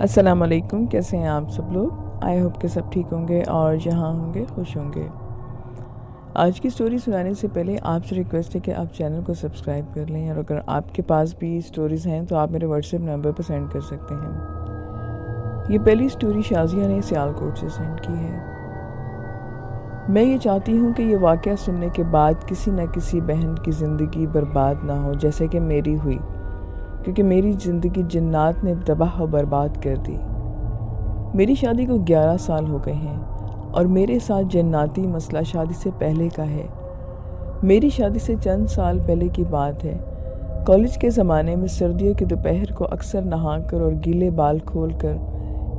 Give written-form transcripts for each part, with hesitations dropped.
السلام علیکم، کیسے ہیں آپ سب لوگ؟ آئی ہوپ کہ سب ٹھیک ہوں گے اور جہاں ہوں گے خوش ہوں گے۔ آج کی سٹوری سنانے سے پہلے آپ سے ریکویسٹ ہے کہ آپ چینل کو سبسکرائب کر لیں، اور اگر آپ کے پاس بھی سٹوریز ہیں تو آپ میرے واٹس ایپ نمبر پر سینڈ کر سکتے ہیں۔ یہ پہلی سٹوری شازیہ نے سیالکوٹ سے سینڈ کی ہے۔ میں یہ چاہتی ہوں کہ یہ واقعہ سننے کے بعد کسی نہ کسی بہن کی زندگی برباد نہ ہو جیسے کہ میری ہوئی، کیونکہ میری زندگی جنات نے تباہ و برباد کر دی۔ میری شادی کو 11 سال ہو گئے ہیں اور میرے ساتھ جناتی مسئلہ شادی سے پہلے کا ہے۔ میری شادی سے چند سال پہلے کی بات ہے۔ کالج کے زمانے میں سردیوں کی دوپہر کو اکثر نہا کر اور گیلے بال کھول کر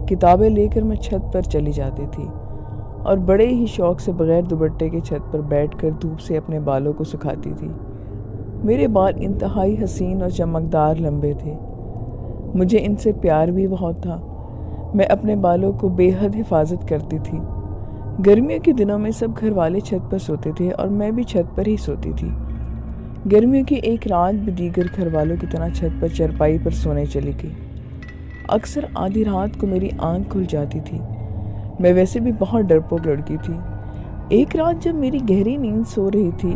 کتابیں لے کر میں چھت پر چلی جاتی تھی اور بڑے ہی شوق سے بغیر دوپٹے کے چھت پر بیٹھ کر دھوپ سے اپنے بالوں کو سکھاتی تھی۔ میرے بال انتہائی حسین اور چمکدار لمبے تھے۔ مجھے ان سے پیار بھی بہت تھا۔ میں اپنے بالوں کو بے حد حفاظت کرتی تھی۔ گرمیوں کے دنوں میں سب گھر والے چھت پر سوتے تھے اور میں بھی چھت پر ہی سوتی تھی۔ گرمیوں کی ایک رات بھی دیگر گھر والوں کی طرح چھت پر چرپائی پر سونے چلی گئی۔ اکثر آدھی رات کو میری آنکھ کھل جاتی تھی۔ میں ویسے بھی بہت ڈرپوک لڑکی تھی۔ ایک رات جب میری گہری نیند سو رہی تھی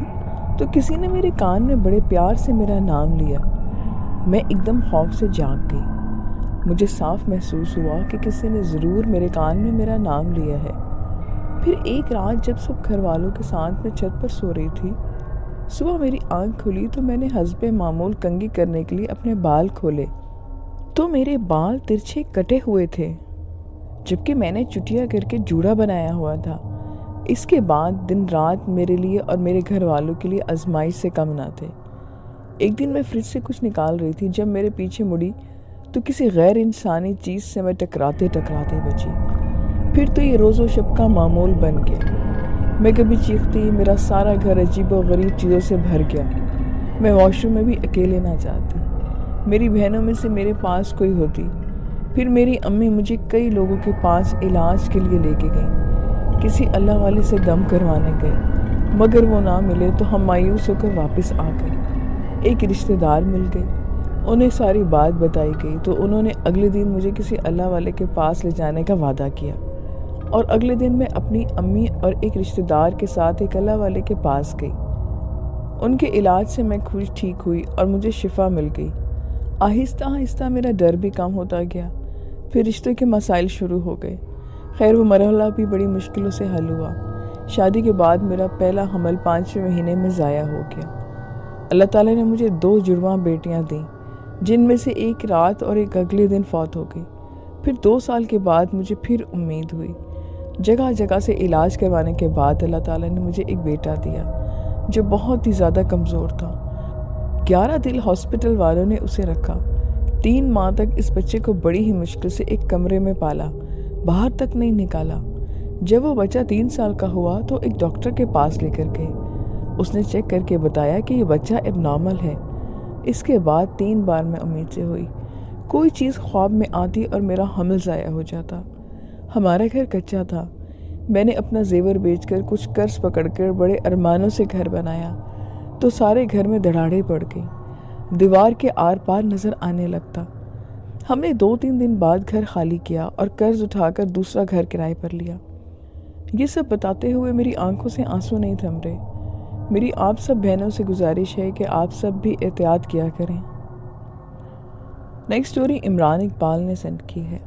تو کسی نے میرے کان میں بڑے پیار سے میرا نام لیا۔ میں ایک دم خوف سے جاگ گئی۔ مجھے صاف محسوس ہوا کہ کسی نے ضرور میرے کان میں میرا نام لیا ہے۔ پھر ایک رات جب سب گھر والوں کے ساتھ میں چھت پر سو رہی تھی، صبح میری آنکھ کھلی تو میں نے حسب معمول کنگھی کرنے کے لیے اپنے بال کھولے تو میرے بال ترچھے کٹے ہوئے تھے، جبکہ میں نے چٹیا کر کے جوڑا بنایا ہوا تھا۔ اس کے بعد دن رات میرے لیے اور میرے گھر والوں کے لیے آزمائش سے کم نہ تھے۔ ایک دن میں فریج سے کچھ نکال رہی تھی، جب میرے پیچھے مڑی تو کسی غیر انسانی چیز سے میں ٹکراتے بچی۔ پھر تو یہ روز و شب کا معمول بن گیا۔ میں کبھی چیختی، میرا سارا گھر عجیب و غریب چیزوں سے بھر گیا۔ میں واش روم میں بھی اکیلے نہ جاتی۔ میری بہنوں میں سے میرے پاس کوئی ہوتی۔ پھر میری امی مجھے کئی لوگوں کے پاس علاج کے لیے لے کے گئیں۔ کسی اللہ والے سے دم کروانے گئے، مگر وہ نہ ملے تو ہم مایوس ہو کر واپس آ گئے۔ ایک رشتہ دار مل گئے، انہیں ساری بات بتائی گئی تو انہوں نے اگلے دن مجھے کسی اللہ والے کے پاس لے جانے کا وعدہ کیا، اور اگلے دن میں اپنی امی اور ایک رشتہ دار کے ساتھ ایک اللہ والے کے پاس گئی۔ ان کے علاج سے میں ٹھیک ہوئی اور مجھے شفا مل گئی۔ آہستہ آہستہ میرا ڈر بھی کم ہوتا گیا۔ پھر رشتوں کے مسائل شروع ہو گئے۔ خیر وہ مرحلہ بھی بڑی مشکلوں سے حل ہوا۔ شادی کے بعد میرا پہلا حمل 5ویں مہینے میں ضائع ہو گیا۔ اللہ تعالیٰ نے مجھے 2 جڑواں بیٹیاں دیں، جن میں سے ایک رات اور ایک اگلے دن فوت ہو گئی۔ پھر 2 سال کے بعد مجھے پھر امید ہوئی۔ جگہ جگہ سے علاج کروانے کے بعد اللہ تعالیٰ نے مجھے ایک بیٹا دیا جو بہت ہی زیادہ کمزور تھا۔ 11 دن ہاسپٹل والوں نے اسے رکھا۔ 3 ماہ تک اس بچے کو بڑی ہی مشکل سے ایک کمرے میں پالا، باہر تک نہیں نکالا۔ جب وہ بچہ 3 سال کا ہوا تو ایک ڈاکٹر کے پاس لے کر گئے۔ اس نے چیک کر کے بتایا کہ یہ بچہ اب نارمل ہے۔ اس کے بعد 3 بار میں امید سے ہوئی۔ کوئی چیز خواب میں آتی اور میرا حمل ضائع ہو جاتا۔ ہمارا گھر کچا تھا۔ میں نے اپنا زیور بیچ کر کچھ قرض پکڑ کر بڑے ارمانوں سے گھر بنایا تو سارے گھر میں دھڑاڑے پڑ گئی۔ دیوار کے آر پار نظر آنے لگتا۔ ہم نے 2-3 دن بعد گھر خالی کیا اور قرض اٹھا کر دوسرا گھر کرائے پر لیا۔ یہ سب بتاتے ہوئے میری آنکھوں سے آنسو نہیں تھم رہے۔ میری آپ سب بہنوں سے گزارش ہے کہ آپ سب بھی احتیاط کیا کریں۔ نیکسٹ سٹوری عمران اقبال نے سینڈ کی ہے۔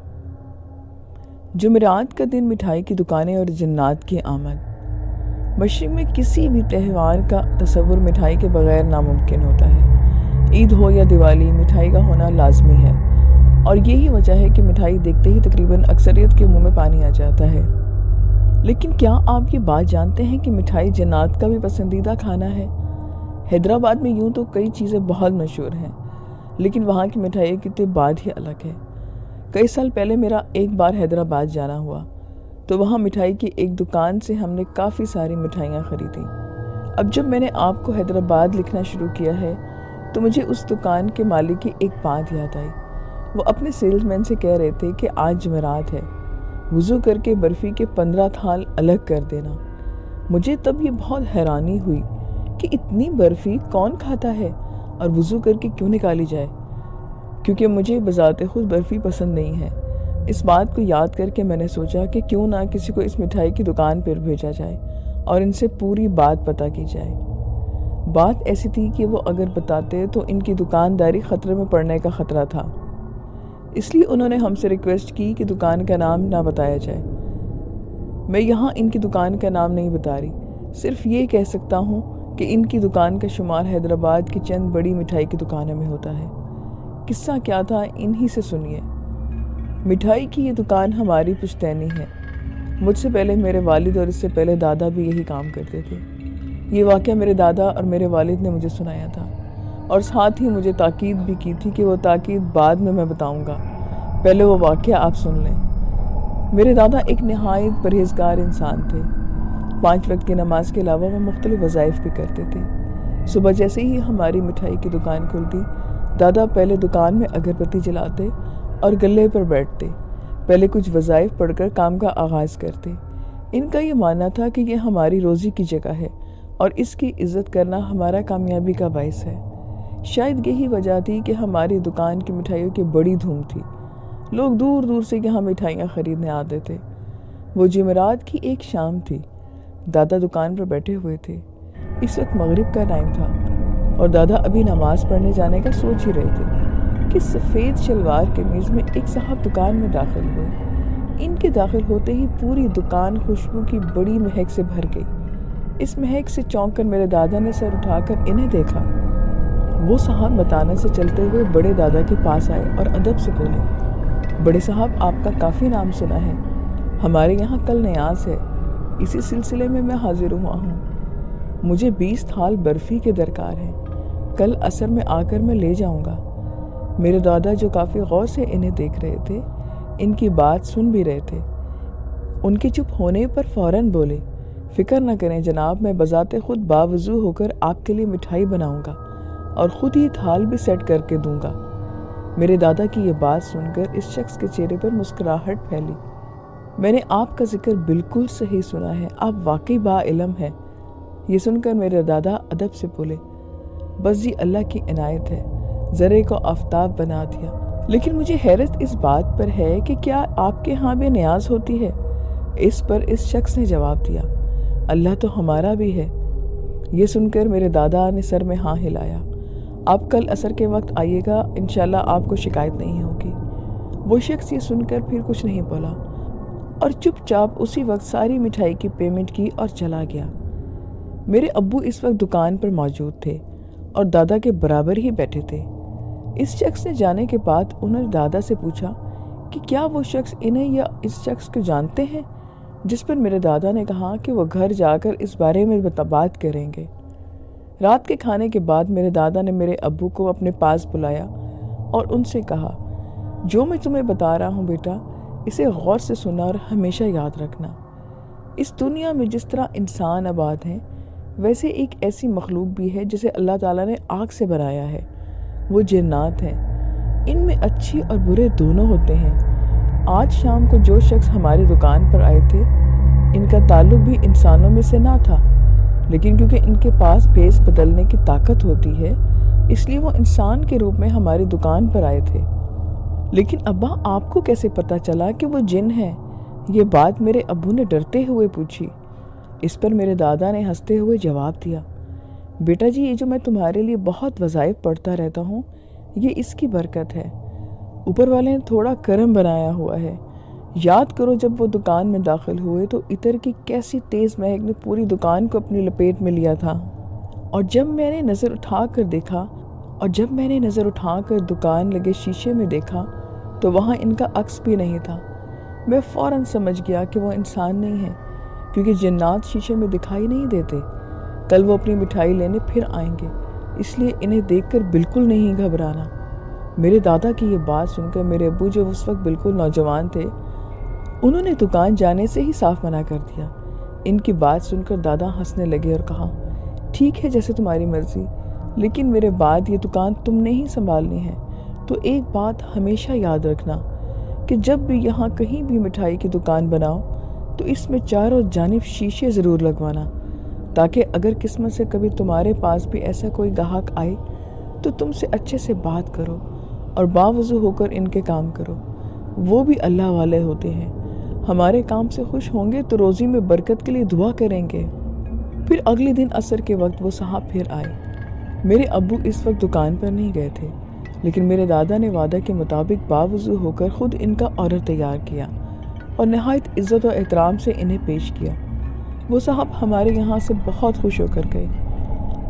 جمعرات کا دن، مٹھائی کی دکانیں اور جنات کی آمد۔ مشرق میں کسی بھی تہوار کا تصور مٹھائی کے بغیر ناممکن ہوتا ہے۔ عید ہو یا دیوالی، مٹھائی کا ہونا لازمی ہے، اور یہی وجہ ہے کہ مٹھائی دیکھتے ہی تقریباً اکثریت کے منہ میں پانی آ جاتا ہے۔ لیکن کیا آپ یہ بات جانتے ہیں کہ مٹھائی جنات کا بھی پسندیدہ کھانا ہے؟ حیدرآباد میں یوں تو کئی چیزیں بہت مشہور ہیں، لیکن وہاں کی مٹھائی کی تو بات ہی الگ ہے۔ کئی سال پہلے میرا ایک بار حیدرآباد جانا ہوا تو وہاں مٹھائی کی ایک دکان سے ہم نے کافی ساری مٹھائیاں خریدیں۔ اب جب میں نے آپ کو حیدرآباد لکھنا شروع کیا ہے تو مجھے اس دکان کے مالک کی ایک بات یاد آئی۔ وہ اپنے سیلز مین سے کہہ رہے تھے کہ آج جمعرات ہے، وضو کر کے برفی کے 15 تھال الگ کر دینا۔ مجھے تب یہ بہت حیرانی ہوئی کہ اتنی برفی کون کھاتا ہے اور وضو کر کے کیوں نکالی جائے، کیونکہ مجھے بذات خود برفی پسند نہیں ہے۔ اس بات کو یاد کر کے میں نے سوچا کہ کیوں نہ کسی کو اس مٹھائی کی دکان پر بھیجا جائے اور ان سے پوری بات پتہ کی جائے۔ بات ایسی تھی کہ وہ اگر بتاتے تو ان کی دکانداری خطرے میں پڑنے کا خطرہ تھا، اس لیے انہوں نے ہم سے ریکویسٹ کی کہ دکان کا نام نہ بتایا جائے۔ میں یہاں ان کی دکان کا نام نہیں بتا رہی، صرف یہ کہہ سکتا ہوں کہ ان کی دکان کا شمار حیدرآباد کی چند بڑی مٹھائی کی دکانوں میں ہوتا ہے۔ قصہ کیا تھا انہی سے سنیے۔ مٹھائی کی یہ دکان ہماری پشتینی ہے۔ مجھ سے پہلے میرے والد اور اس سے پہلے دادا بھی یہی کام کرتے تھے۔ یہ واقعہ میرے دادا اور میرے والد نے مجھے سنایا تھا اور ساتھ ہی مجھے تاکید بھی کی تھی کہ وہ تاکید بعد میں بتاؤں گا، پہلے وہ واقعہ آپ سن لیں۔ میرے دادا ایک نہایت پرہیزگار انسان تھے۔ 5 وقت کی نماز کے علاوہ وہ مختلف وظائف بھی کرتے تھے۔ صبح جیسے ہی ہماری مٹھائی کی دکان کھلتی، دادا پہلے دکان میں اگربتی جلاتے اور گلے پر بیٹھتے، پہلے کچھ وظائف پڑھ کر کام کا آغاز کرتے۔ ان کا یہ ماننا تھا کہ یہ ہماری روزی کی جگہ ہے اور اس کی عزت کرنا ہمارا کامیابی کا باعث ہے۔ شاید یہی وجہ تھی کہ ہماری دکان کی مٹھائیوں کی بڑی دھوم تھی۔ لوگ دور دور سے یہاں مٹھائیاں خریدنے آتے تھے۔ وہ جمعرات کی ایک شام تھی۔ دادا دکان پر بیٹھے ہوئے تھے۔ اس وقت مغرب کا ٹائم تھا اور دادا ابھی نماز پڑھنے جانے کا سوچ ہی رہے تھے کہ سفید شلوار قمیض میں ایک صاحب دکان میں داخل ہوئے۔ ان کے داخل ہوتے ہی پوری دکان خوشبو کی بڑی مہک سے بھر گئی۔ اس مہک سے چونک کر میرے دادا نے سر اٹھا کر انہیں دیکھا۔ وہ صاحب متانت سے چلتے ہوئے بڑے دادا کے پاس آئے اور ادب سے بولے، بڑے صاحب آپ کا کافی نام سنا ہے، ہمارے یہاں کل نیاز ہے، اسی سلسلے میں حاضر ہوا ہوں۔ مجھے 20 تھال برفی کے درکار ہیں، کل عصر میں آ کر میں لے جاؤں گا۔ میرے دادا جو کافی غور سے انہیں دیکھ رہے تھے، ان کی بات سن بھی رہے تھے، ان کے چپ ہونے پر فوراً بولے، فکر نہ کریں جناب، میں بذات خود باوضو ہو کر آپ کے لیے مٹھائی بناؤں گا اور خود ہی تھال بھی سیٹ کر کے دوں گا۔ میرے دادا کی یہ بات سن کر اس شخص کے چہرے پر مسکراہٹ پھیلی۔ میں نے آپ کا ذکر بالکل صحیح سنا ہے، آپ واقعی با علم ہیں۔ یہ سن کر میرے دادا ادب سے بولے، بس جی اللہ کی عنایت ہے، ذرے کو آفتاب بنا دیا۔ لیکن مجھے حیرت اس بات پر ہے کہ کیا آپ کے ہاں بے نیاز ہوتی ہے؟ اس پر اس شخص نے جواب دیا، اللہ تو ہمارا بھی ہے۔ یہ سن کر میرے دادا نے سر میں ہاں ہلایا۔ آپ کل عصر کے وقت آئیے گا، انشاءاللہ آپ کو شکایت نہیں ہوگی۔ وہ شخص یہ سن کر پھر کچھ نہیں بولا اور چپ چاپ اسی وقت ساری مٹھائی کی پیمنٹ کی اور چلا گیا۔ میرے ابو اس وقت دکان پر موجود تھے اور دادا کے برابر ہی بیٹھے تھے۔ اس شخص نے جانے کے بعد انہوں نے دادا سے پوچھا کہ کیا وہ شخص انہیں یا اس شخص کو جانتے ہیں، جس پر میرے دادا نے کہا کہ وہ گھر جا کر اس بارے میں بات کریں گے۔ رات کے کھانے کے بعد میرے دادا نے میرے ابو کو اپنے پاس بلایا اور ان سے کہا، جو میں تمہیں بتا رہا ہوں بیٹا، اسے غور سے سننا اور ہمیشہ یاد رکھنا۔ اس دنیا میں جس طرح انسان آباد ہیں، ویسے ایک ایسی مخلوق بھی ہے جسے اللہ تعالیٰ نے آگ سے بنایا ہے، وہ جنات ہیں۔ ان میں اچھی اور برے دونوں ہوتے ہیں۔ آج شام کو جو شخص ہماری دکان پر آئے تھے، ان کا تعلق بھی انسانوں میں سے نہ تھا، لیکن کیونکہ ان کے پاس بھیس بدلنے کی طاقت ہوتی ہے، اس لیے وہ انسان کے روپ میں ہماری دکان پر آئے تھے۔ لیکن ابا آپ کو کیسے پتا چلا کہ وہ جن ہے؟ یہ بات میرے ابو نے ڈرتے ہوئے پوچھی۔ اس پر میرے دادا نے ہنستے ہوئے جواب دیا، بیٹا جی یہ جو میں تمہارے لیے بہت وظائف پڑھتا رہتا ہوں، یہ اس کی برکت ہے۔ اوپر والے نے تھوڑا کرم بنایا ہوا ہے۔ یاد کرو جب وہ دکان میں داخل ہوئے تو عطر کی کیسی تیز مہک نے پوری دکان کو اپنی لپیٹ میں لیا تھا، اور جب میں نے نظر اٹھا کر دکان لگے شیشے میں دیکھا تو وہاں ان کا عکس بھی نہیں تھا۔ میں فوراً سمجھ گیا کہ وہ انسان نہیں ہیں، کیونکہ جنات شیشے میں دکھائی نہیں دیتے۔ کل وہ اپنی مٹھائی لینے پھر آئیں گے، اس لیے انہیں دیکھ کر بالکل نہیں گھبرانا۔ میرے دادا کی یہ بات سن کر میرے ابو جو اس وقت بالکل نوجوان تھے، انہوں نے دکان جانے سے ہی صاف منع کر دیا۔ ان کی بات سن کر دادا ہنسنے لگے اور کہا، ٹھیک ہے جیسے تمہاری مرضی، لیکن میرے بعد یہ دکان تم نے ہی سنبھالنی ہے، تو ایک بات ہمیشہ یاد رکھنا کہ جب بھی یہاں کہیں بھی مٹھائی کی دکان بناؤ تو اس میں چاروں جانب شیشے ضرور لگوانا، تاکہ اگر قسمت سے کبھی تمہارے پاس بھی ایسا کوئی گاہک آئے تو تم سے اچھے سے بات کرو اور باوضو ہو کر ان کے کام کرو، وہ بھی اللہ والے ہوتے ہیں، ہمارے کام سے خوش ہوں گے تو روزی میں برکت کے لیے دعا کریں گے۔ پھر اگلے دن عصر کے وقت وہ صاحب پھر آئے۔ میرے ابو اس وقت دکان پر نہیں گئے تھے، لیکن میرے دادا نے وعدہ کے مطابق باوضو ہو کر خود ان کا آرڈر تیار کیا اور نہایت عزت و احترام سے انہیں پیش کیا۔ وہ صاحب ہمارے یہاں سے بہت خوش ہو کر گئے۔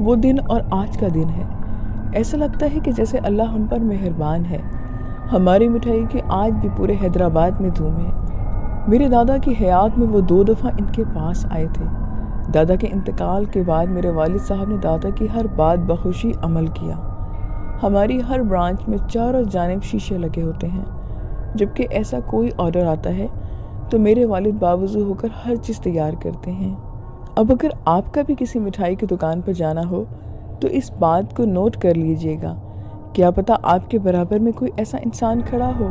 وہ دن اور آج کا دن ہے، ایسا لگتا ہے کہ جیسے اللہ ہم پر مہربان ہے۔ ہماری مٹھائی کی آج بھی پورے حیدرآباد میں دھوم ہے۔ میرے دادا کی حیات میں وہ 2 دفعہ ان کے پاس آئے تھے۔ دادا کے انتقال کے بعد میرے والد صاحب نے دادا کی ہر بات بخوشی عمل کیا۔ ہماری ہر برانچ میں چاروں جانب شیشے لگے ہوتے ہیں۔ جبکہ ایسا کوئی آرڈر آتا ہے تو میرے والد باوضو ہو کر ہر چیز تیار کرتے ہیں۔ اب اگر آپ کا بھی کسی مٹھائی کی دکان پر جانا ہو تو اس بات کو نوٹ کر لیجئے گا، کیا پتہ آپ کے برابر میں کوئی ایسا انسان کھڑا ہو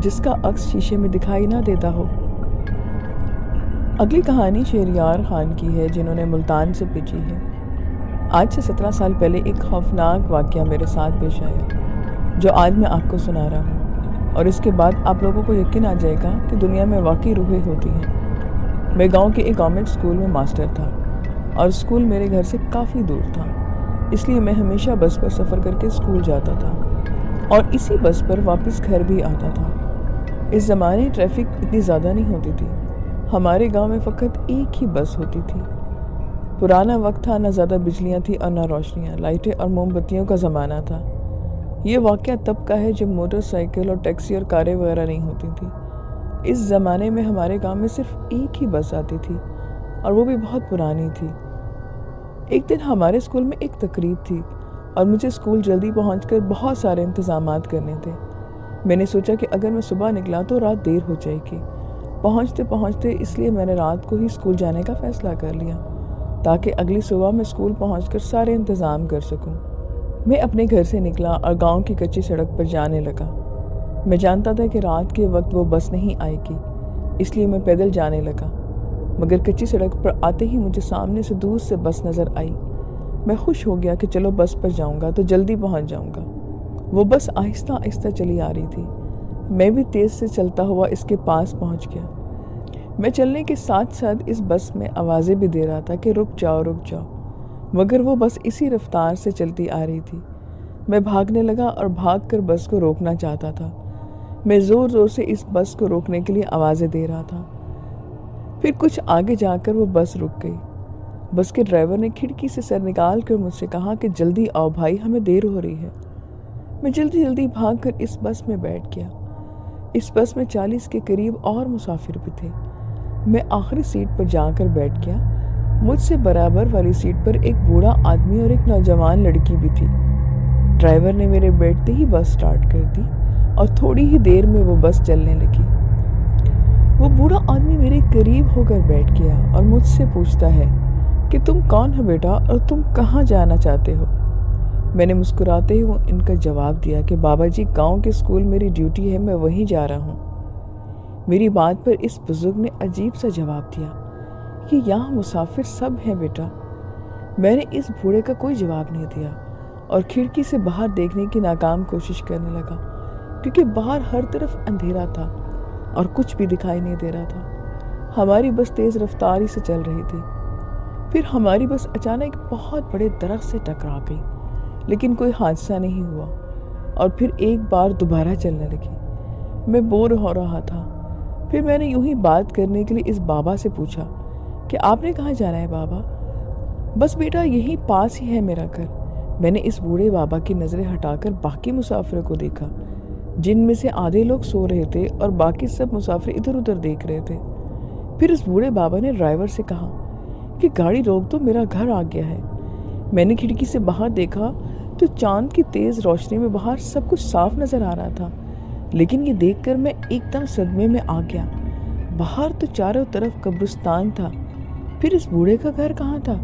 جس کا عکس شیشے میں دکھائی نہ دیتا ہو۔ اگلی کہانی شہریار خان کی ہے، جنہوں نے ملتان سے بھیجی ہے۔ آج سے 17 سال پہلے ایک خوفناک واقعہ میرے ساتھ پیش آیا جو آج میں آپ کو سنا رہا ہوں، اور اس کے بعد آپ لوگوں کو یقین آ جائے گا کہ دنیا میں واقعی روحیں ہوتی ہیں۔ میں گاؤں کے ایک گورنمنٹ اسکول میں ماسٹر تھا اور اسکول میرے گھر سے کافی دور تھا، اس لیے میں ہمیشہ بس پر سفر کر کے اسکول جاتا تھا اور اسی بس پر واپس گھر بھی آتا تھا۔ اس زمانے ٹریفک اتنی زیادہ نہیں ہوتی تھی، ہمارے گاؤں میں فقط ایک ہی بس ہوتی تھی۔ پرانا وقت تھا، نہ زیادہ بجلیاں تھیں اور نہ روشنیاں، لائٹیں اور موم بتیوں کا زمانہ تھا۔ یہ واقعہ تب کا ہے جب موٹر سائیکل اور ٹیکسی اور کاریں وغیرہ نہیں ہوتی تھی۔ اس زمانے میں ہمارے گاؤں میں صرف ایک ہی بس آتی تھی اور وہ بھی بہت پرانی تھی۔ ایک دن ہمارے اسکول میں ایک تقریب تھی اور مجھے اسکول جلدی پہنچ کر بہت سارے انتظامات کرنے تھے۔ میں نے سوچا کہ اگر میں صبح نکلا تو رات دیر ہو جائے گی۔ پہنچتے اس لیے میں نے رات کو ہی اسکول جانے کا فیصلہ کر لیا تاکہ اگلی صبح میں اسکول پہنچ کر سارے انتظام کر سکوں۔ میں اپنے گھر سے نکلا اور گاؤں کی کچی سڑک پر جانے لگا۔ میں جانتا تھا کہ رات کے وقت وہ بس نہیں آئے گی، اس لیے میں پیدل جانے لگا، مگر کچی سڑک پر آتے ہی مجھے سامنے سے دور سے بس نظر آئی۔ میں خوش ہو گیا کہ چلو بس پر جاؤں گا تو جلدی پہنچ جاؤں گا۔ وہ بس آہستہ آہستہ چلی آ رہی تھی، میں بھی تیز سے چلتا ہوا اس کے پاس پہنچ گیا۔ میں چلنے کے ساتھ ساتھ اس بس میں آوازیں بھی دے رہا تھا کہ رک جاؤ رک جاؤ، مگر وہ بس اسی رفتار سے چلتی آ رہی تھی۔ میں بھاگنے لگا اور بھاگ کر بس کو روکنا چاہتا تھا۔ میں زور زور سے اس بس کو روکنے کے لیے آوازیں دے رہا تھا۔ پھر کچھ آگے جا کر وہ بس رک گئی۔ بس کے ڈرائیور نے کھڑکی سے سر نکال کر مجھ سے کہا کہ جلدی آؤ بھائی، ہمیں دیر ہو رہی ہے۔ میں جلدی بھاگ کر اس بس میں بیٹھ گیا۔ اس بس میں 40 کے قریب اور مسافر بھی تھے۔ میں آخری سیٹ پر جا کر بیٹھ گیا۔ مجھ سے برابر والی سیٹ پر ایک بوڑھا آدمی اور ایک نوجوان لڑکی بھی تھی۔ ڈرائیور نے میرے بیٹھتے ہی بس سٹارٹ کر دی اور تھوڑی ہی دیر میں وہ بس چلنے لگی۔ وہ بوڑھا آدمی میرے قریب ہو کر بیٹھ گیا اور مجھ سے پوچھتا ہے کہ تم کون ہو بیٹا اور تم کہاں جانا چاہتے ہو؟ میں نے مسکراتے ہوئے ان کا جواب دیا کہ بابا جی، گاؤں کے اسکول میری ڈیوٹی ہے، میں وہیں جا رہا ہوں۔ میری بات پر اس بزرگ نے عجیب سا جواب دیا کہ یہاں مسافر سب ہیں بیٹا۔ میں نے اس بوڑھے کا کوئی جواب نہیں دیا اور کھڑکی سے باہر دیکھنے کی ناکام کوشش کرنے لگا، کیونکہ باہر ہر طرف اندھیرا تھا اور کچھ بھی دکھائی نہیں دے رہا تھا۔ ہماری بس تیز رفتاری سے چل رہی تھی۔ پھر ہماری بس اچانک بہت بڑے درخت سے ٹکرا گئی، لیکن کوئی حادثہ نہیں ہوا اور پھر ایک بار دوبارہ چلنے لگی۔ میں بور ہو رہا تھا۔ پھر میں نے یوں ہی بات کرنے کے لیے اس بابا سے پوچھا کہ آپ نے کہاں جانا ہے بابا؟ بس بیٹا یہیں پاس ہی ہے میرا گھر۔ میں نے اس بوڑھے بابا کی نظریں ہٹا کر باقی مسافروں کو دیکھا، جن میں سے آدھے لوگ سو رہے تھے اور باقی سب مسافر ادھر ادھر دیکھ رہے تھے۔ پھر اس بوڑھے بابا نے ڈرائیور سے کہا کہ گاڑی روک دو، میرا گھر آ گیا ہے۔ میں نے کھڑکی سے باہر دیکھا تو چاند کی تیز روشنی میں باہر سب کچھ صاف نظر آ رہا تھا، لیکن یہ دیکھ کر میں ایک دم صدمے میں آ گیا۔ باہر تو چاروں طرف قبرستان تھا، پھر اس بوڑھے کا گھر کہاں تھا؟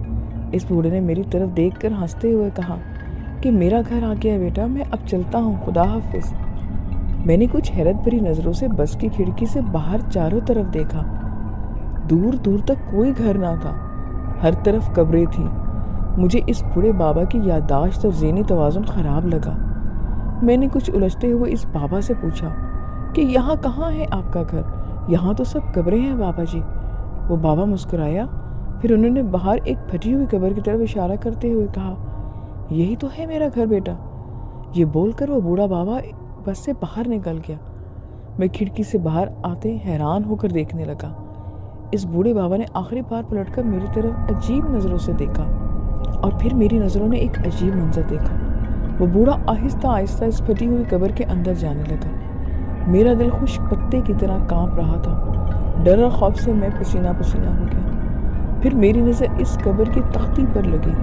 اس بوڑھے نے میری طرف دیکھ کر ہنستے ہوئے کہا کہ میرا گھر آ گیا ہے بیٹا، میں اب چلتا ہوں، خدا حافظ۔ میں نے کچھ حیرت بھری نظروں سے بس کی کھڑکی سے باہر چاروں طرف دیکھا۔ دور دور تک کوئی گھر نہ تھا، ہر طرف قبریں تھیں۔ مجھے اس بوڑھے بابا کی یادداشت اور ذہنی توازن خراب لگا۔ میں نے کچھ الجھتے ہوئے اس بابا سے پوچھا کہ یہاں کہاں ہے آپ کا گھر؟ یہاں تو سب قبریں ہیں بابا جی۔ وہ بابا مسکرایا، پھر انہوں نے باہر ایک پھٹی ہوئی قبر کی طرف اشارہ کرتے ہوئے کہا، یہی تو ہے میرا گھر بیٹا۔ یہ بول کر وہ بوڑھا بابا بس سے باہر نکل گیا۔ میں کھڑکی سے باہر آتے حیران ہو کر دیکھنے لگا۔ اس بوڑھے بابا نے آخری بار پلٹ کر میری طرف عجیب نظروں سے دیکھا، اور پھر میری نظروں نے ایک عجیب منظر دیکھا۔ وہ بوڑھا آہستہ آہستہ اس پھٹی ہوئی قبر کے اندر جانے لگا۔ میرا دل خشک پتے کی طرح کانپ رہا تھا۔ ڈر اور خوف سے میں پسینہ پسینہ ہو گیا۔ پھر میری نظر اس قبر کی تختی پر لگی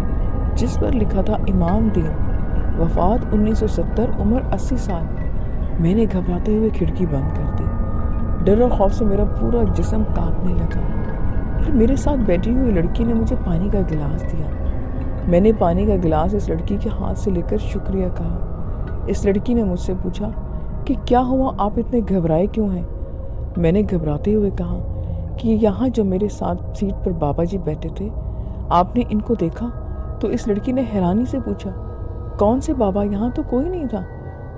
جس پر لکھا تھا امام دین، وفات 1970، عمر 80 سال۔ میں نے گھبراتے ہوئے کھڑکی بند کر دی۔ ڈر اور خوف سے میرا پورا جسم کانپنے لگا۔ پھر میرے ساتھ بیٹھی ہوئی لڑکی نے مجھے پانی کا گلاس دیا۔ میں نے پانی کا گلاس اس لڑکی کے ہاتھ سے لے کر شکریہ کہا۔ اس لڑکی نے مجھ سے پوچھا کہ کیا ہوا، آپ اتنے گھبرائے کیوں ہیں؟ میں نے گھبراتے ہوئے کہا کہ یہاں جو میرے ساتھ سیٹ پر بابا جی بیٹھے تھے، آپ نے ان کو دیکھا؟ تو اس لڑکی نے حیرانی سے پوچھا، کون سے بابا؟ یہاں تو کوئی نہیں تھا۔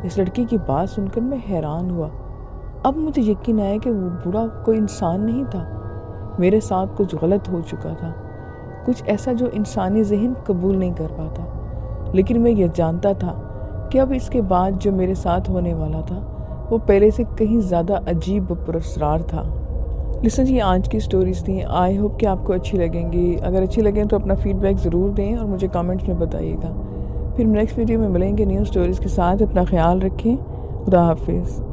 اس لڑکی کی بات سن کر میں حیران ہوا۔ اب مجھے یقین آیا کہ وہ بوڑھا کوئی انسان نہیں تھا، میرے ساتھ کچھ غلط ہو چکا تھا، کچھ ایسا جو انسانی ذہن قبول نہیں کر پاتا۔ لیکن میں یہ جانتا تھا کہ اب اس کے بعد جو میرے ساتھ ہونے والا تھا وہ پہلے سے کہیں زیادہ عجیب و پراسرار تھا۔ لسن جی، آج کی سٹوریز تھیں۔ آئی ہوپ کہ آپ کو اچھی لگیں گی۔ اگر اچھی لگیں تو اپنا فیڈ بیک ضرور دیں اور مجھے کامنٹس میں بتائیے گا۔ پھر نیکسٹ ویڈیو میں ملیں گے نیو سٹوریز کے ساتھ۔ اپنا خیال رکھیں۔ خدا حافظ۔